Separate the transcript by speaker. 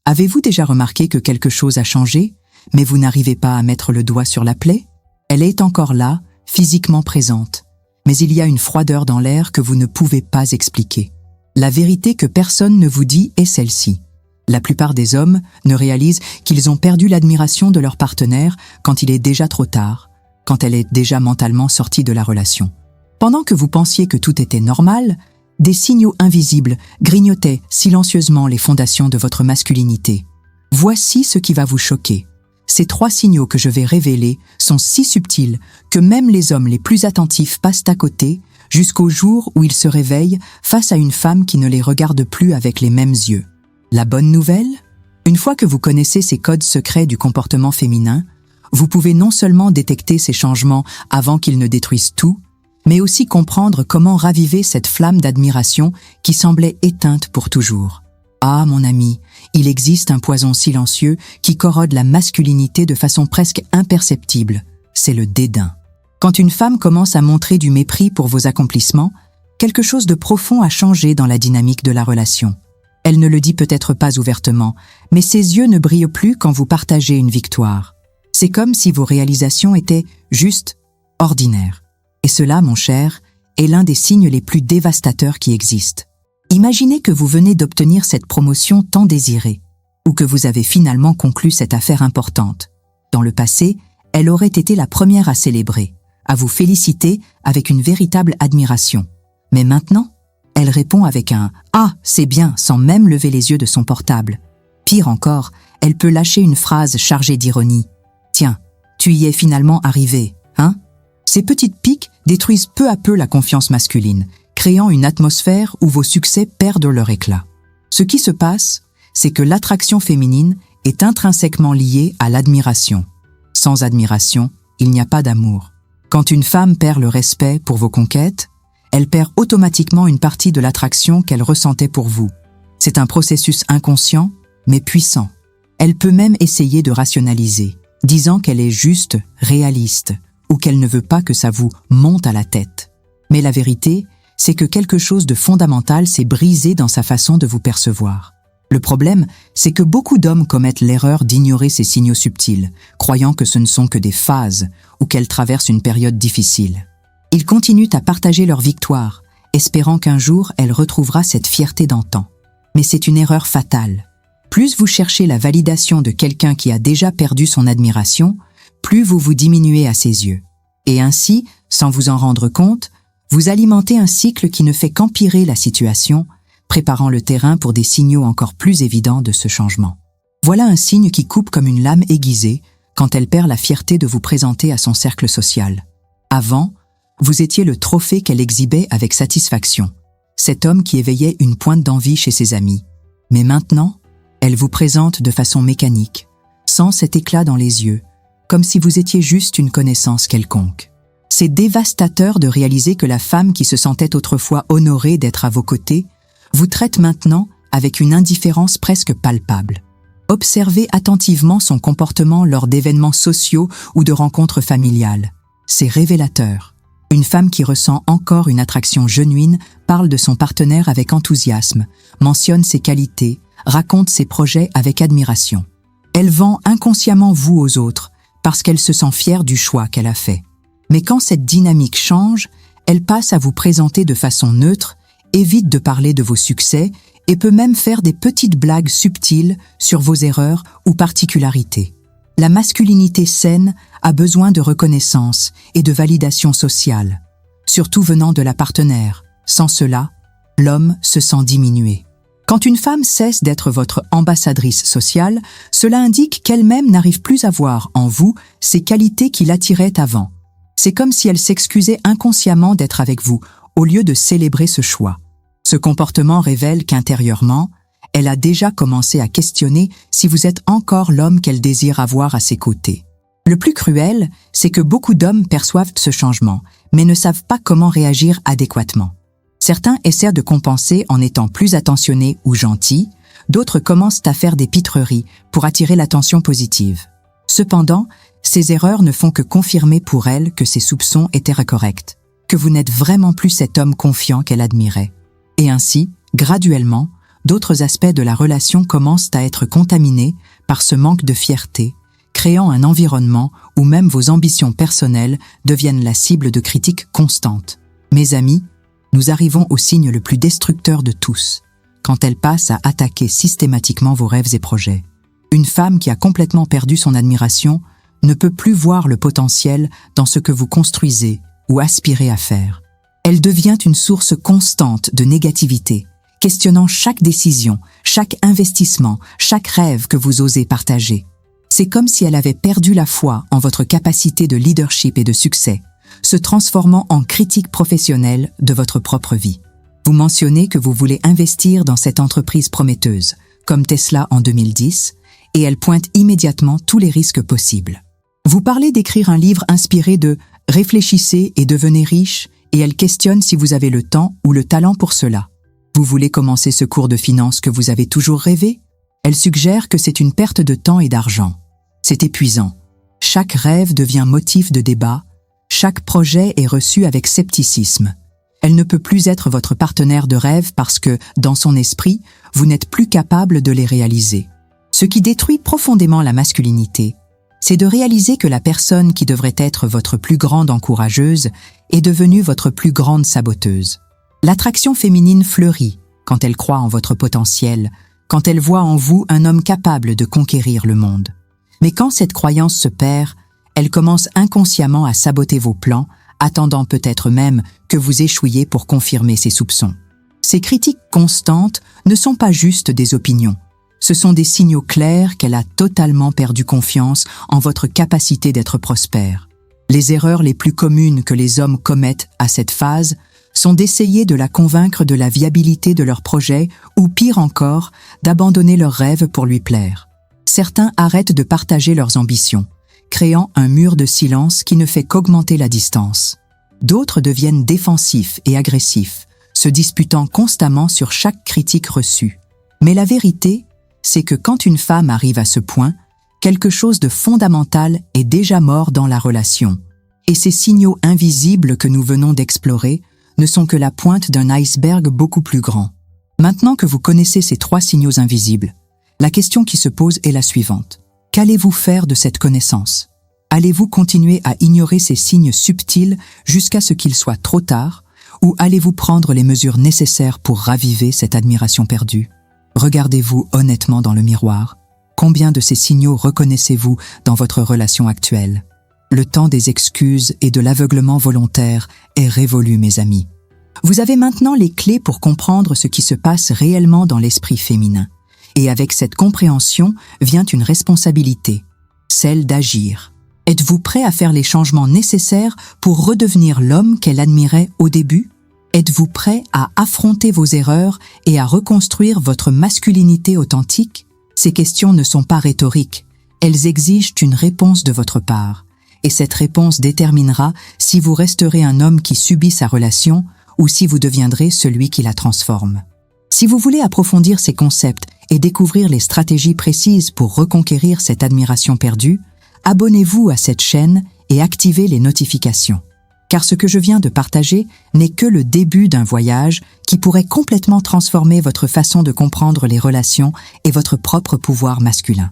Speaker 1: Avez-vous déjà remarqué que quelque chose a changé, mais vous n'arrivez pas à mettre le doigt sur la plaie? Elle est encore là, physiquement présente, mais il y a une froideur dans l'air que vous ne pouvez pas expliquer. La vérité que personne ne vous dit est celle-ci. La plupart des hommes ne réalisent qu'ils ont perdu l'admiration de leur partenaire quand il est déjà trop tard, quand elle est déjà mentalement sortie de la relation. Pendant que vous pensiez que tout était normal, des signaux invisibles grignotaient silencieusement les fondations de votre masculinité. Voici ce qui va vous choquer. Ces 3 signaux que je vais révéler sont si subtils que même les hommes les plus attentifs passent à côté jusqu'au jour où ils se réveillent face à une femme qui ne les regarde plus avec les mêmes yeux. La bonne nouvelle? Une fois que vous connaissez ces codes secrets du comportement féminin, vous pouvez non seulement détecter ces changements avant qu'ils ne détruisent tout, mais aussi comprendre comment raviver cette flamme d'admiration qui semblait éteinte pour toujours. Ah, mon ami, il existe un poison silencieux qui corrode la masculinité de façon presque imperceptible, c'est le dédain. Quand une femme commence à montrer du mépris pour vos accomplissements, quelque chose de profond a changé dans la dynamique de la relation. Elle ne le dit peut-être pas ouvertement, mais ses yeux ne brillent plus quand vous partagez une victoire. C'est comme si vos réalisations étaient juste ordinaires. Et cela, mon cher, est l'un des signes les plus dévastateurs qui existent. Imaginez que vous venez d'obtenir cette promotion tant désirée, ou que vous avez finalement conclu cette affaire importante. Dans le passé, elle aurait été la première à célébrer, à vous féliciter avec une véritable admiration. Mais maintenant, elle répond avec un « Ah, c'est bien » sans même lever les yeux de son portable. Pire encore, elle peut lâcher une phrase chargée d'ironie. « Tiens, tu y es finalement arrivé, hein ?» Ces petites piques détruisent peu à peu la confiance masculine, créant une atmosphère où vos succès perdent leur éclat. Ce qui se passe, c'est que l'attraction féminine est intrinsèquement liée à l'admiration. Sans admiration, il n'y a pas d'amour. Quand une femme perd le respect pour vos conquêtes, elle perd automatiquement une partie de l'attraction qu'elle ressentait pour vous. C'est un processus inconscient, mais puissant. Elle peut même essayer de rationaliser, disant qu'elle est juste réaliste, ou qu'elle ne veut pas que ça vous monte à la tête. Mais la vérité, c'est que quelque chose de fondamental s'est brisé dans sa façon de vous percevoir. Le problème, c'est que beaucoup d'hommes commettent l'erreur d'ignorer ces signaux subtils, croyant que ce ne sont que des phases ou qu'elles traversent une période difficile. Ils continuent à partager leur victoire, espérant qu'un jour elle retrouvera cette fierté d'antan. Mais c'est une erreur fatale. Plus vous cherchez la validation de quelqu'un qui a déjà perdu son admiration, plus vous vous diminuez à ses yeux. Et ainsi, sans vous en rendre compte, vous alimentez un cycle qui ne fait qu'empirer la situation, préparant le terrain pour des signaux encore plus évidents de ce changement. Voilà un signe qui coupe comme une lame aiguisée quand elle perd la fierté de vous présenter à son cercle social. Avant, vous étiez le trophée qu'elle exhibait avec satisfaction, cet homme qui éveillait une pointe d'envie chez ses amis. Mais maintenant, elle vous présente de façon mécanique, sans cet éclat dans les yeux, comme si vous étiez juste une connaissance quelconque. C'est dévastateur de réaliser que la femme qui se sentait autrefois honorée d'être à vos côtés vous traite maintenant avec une indifférence presque palpable. Observez attentivement son comportement lors d'événements sociaux ou de rencontres familiales. C'est révélateur. Une femme qui ressent encore une attraction genuine parle de son partenaire avec enthousiasme, mentionne ses qualités, raconte ses projets avec admiration. Elle vend inconsciemment vous aux autres parce qu'elle se sent fière du choix qu'elle a fait. Mais quand cette dynamique change, elle passe à vous présenter de façon neutre, évite de parler de vos succès et peut même faire des petites blagues subtiles sur vos erreurs ou particularités. La masculinité saine a besoin de reconnaissance et de validation sociale, surtout venant de la partenaire. Sans cela, l'homme se sent diminué. Quand une femme cesse d'être votre ambassadrice sociale, cela indique qu'elle-même n'arrive plus à voir en vous ces qualités qui l'attiraient avant. C'est comme si elle s'excusait inconsciemment d'être avec vous, au lieu de célébrer ce choix. Ce comportement révèle qu'intérieurement, elle a déjà commencé à questionner si vous êtes encore l'homme qu'elle désire avoir à ses côtés. Le plus cruel, c'est que beaucoup d'hommes perçoivent ce changement, mais ne savent pas comment réagir adéquatement. Certains essaient de compenser en étant plus attentionnés ou gentils, d'autres commencent à faire des pitreries pour attirer l'attention positive. Cependant, ces erreurs ne font que confirmer pour elle que ses soupçons étaient corrects, que vous n'êtes vraiment plus cet homme confiant qu'elle admirait. Et ainsi, graduellement, d'autres aspects de la relation commencent à être contaminés par ce manque de fierté, créant un environnement où même vos ambitions personnelles deviennent la cible de critiques constantes. Mes amis, nous arrivons au signe le plus destructeur de tous, quand elle passe à attaquer systématiquement vos rêves et projets. Une femme qui a complètement perdu son admiration ne peut plus voir le potentiel dans ce que vous construisez ou aspirez à faire. Elle devient une source constante de négativité, questionnant chaque décision, chaque investissement, chaque rêve que vous osez partager. C'est comme si elle avait perdu la foi en votre capacité de leadership et de succès, se transformant en critique professionnelle de votre propre vie. Vous mentionnez que vous voulez investir dans cette entreprise prometteuse, comme Tesla en 2010, et elle pointe immédiatement tous les risques possibles. Vous parlez d'écrire un livre inspiré de « Réfléchissez et devenez riche » et elle questionne si vous avez le temps ou le talent pour cela. Vous voulez commencer ce cours de finance que vous avez toujours rêvé? Elle suggère que c'est une perte de temps et d'argent. C'est épuisant. Chaque rêve devient motif de débat, chaque projet est reçu avec scepticisme. Elle ne peut plus être votre partenaire de rêve parce que, dans son esprit, vous n'êtes plus capable de les réaliser. Ce qui détruit profondément la masculinité, c'est de réaliser que la personne qui devrait être votre plus grande encourageuse est devenue votre plus grande saboteuse. L'attraction féminine fleurit quand elle croit en votre potentiel, quand elle voit en vous un homme capable de conquérir le monde. Mais quand cette croyance se perd, elle commence inconsciemment à saboter vos plans, attendant peut-être même que vous échouiez pour confirmer ses soupçons. Ces critiques constantes ne sont pas juste des opinions. Ce sont des signaux clairs qu'elle a totalement perdu confiance en votre capacité d'être prospère. Les erreurs les plus communes que les hommes commettent à cette phase sont d'essayer de la convaincre de la viabilité de leur projet ou, pire encore, d'abandonner leurs rêves pour lui plaire. Certains arrêtent de partager leurs ambitions, créant un mur de silence qui ne fait qu'augmenter la distance. D'autres deviennent défensifs et agressifs, se disputant constamment sur chaque critique reçue. Mais la vérité, c'est que quand une femme arrive à ce point, quelque chose de fondamental est déjà mort dans la relation. Et ces signaux invisibles que nous venons d'explorer ne sont que la pointe d'un iceberg beaucoup plus grand. Maintenant que vous connaissez ces 3 signaux invisibles, la question qui se pose est la suivante. Qu'allez-vous faire de cette connaissance? Allez-vous continuer à ignorer ces signes subtils jusqu'à ce qu'il soit trop tard, ou allez-vous prendre les mesures nécessaires pour raviver cette admiration perdue? Regardez-vous honnêtement dans le miroir. Combien de ces signaux reconnaissez-vous dans votre relation actuelle? Le temps des excuses et de l'aveuglement volontaire est révolu, mes amis. Vous avez maintenant les clés pour comprendre ce qui se passe réellement dans l'esprit féminin. Et avec cette compréhension vient une responsabilité, celle d'agir. Êtes-vous prêt à faire les changements nécessaires pour redevenir l'homme qu'elle admirait au début? Êtes-vous prêt à affronter vos erreurs et à reconstruire votre masculinité authentique? Ces questions ne sont pas rhétoriques, elles exigent une réponse de votre part. Et cette réponse déterminera si vous resterez un homme qui subit sa relation ou si vous deviendrez celui qui la transforme. Si vous voulez approfondir ces concepts et découvrir les stratégies précises pour reconquérir cette admiration perdue, abonnez-vous à cette chaîne et activez les notifications. Car ce que je viens de partager n'est que le début d'un voyage qui pourrait complètement transformer votre façon de comprendre les relations et votre propre pouvoir masculin.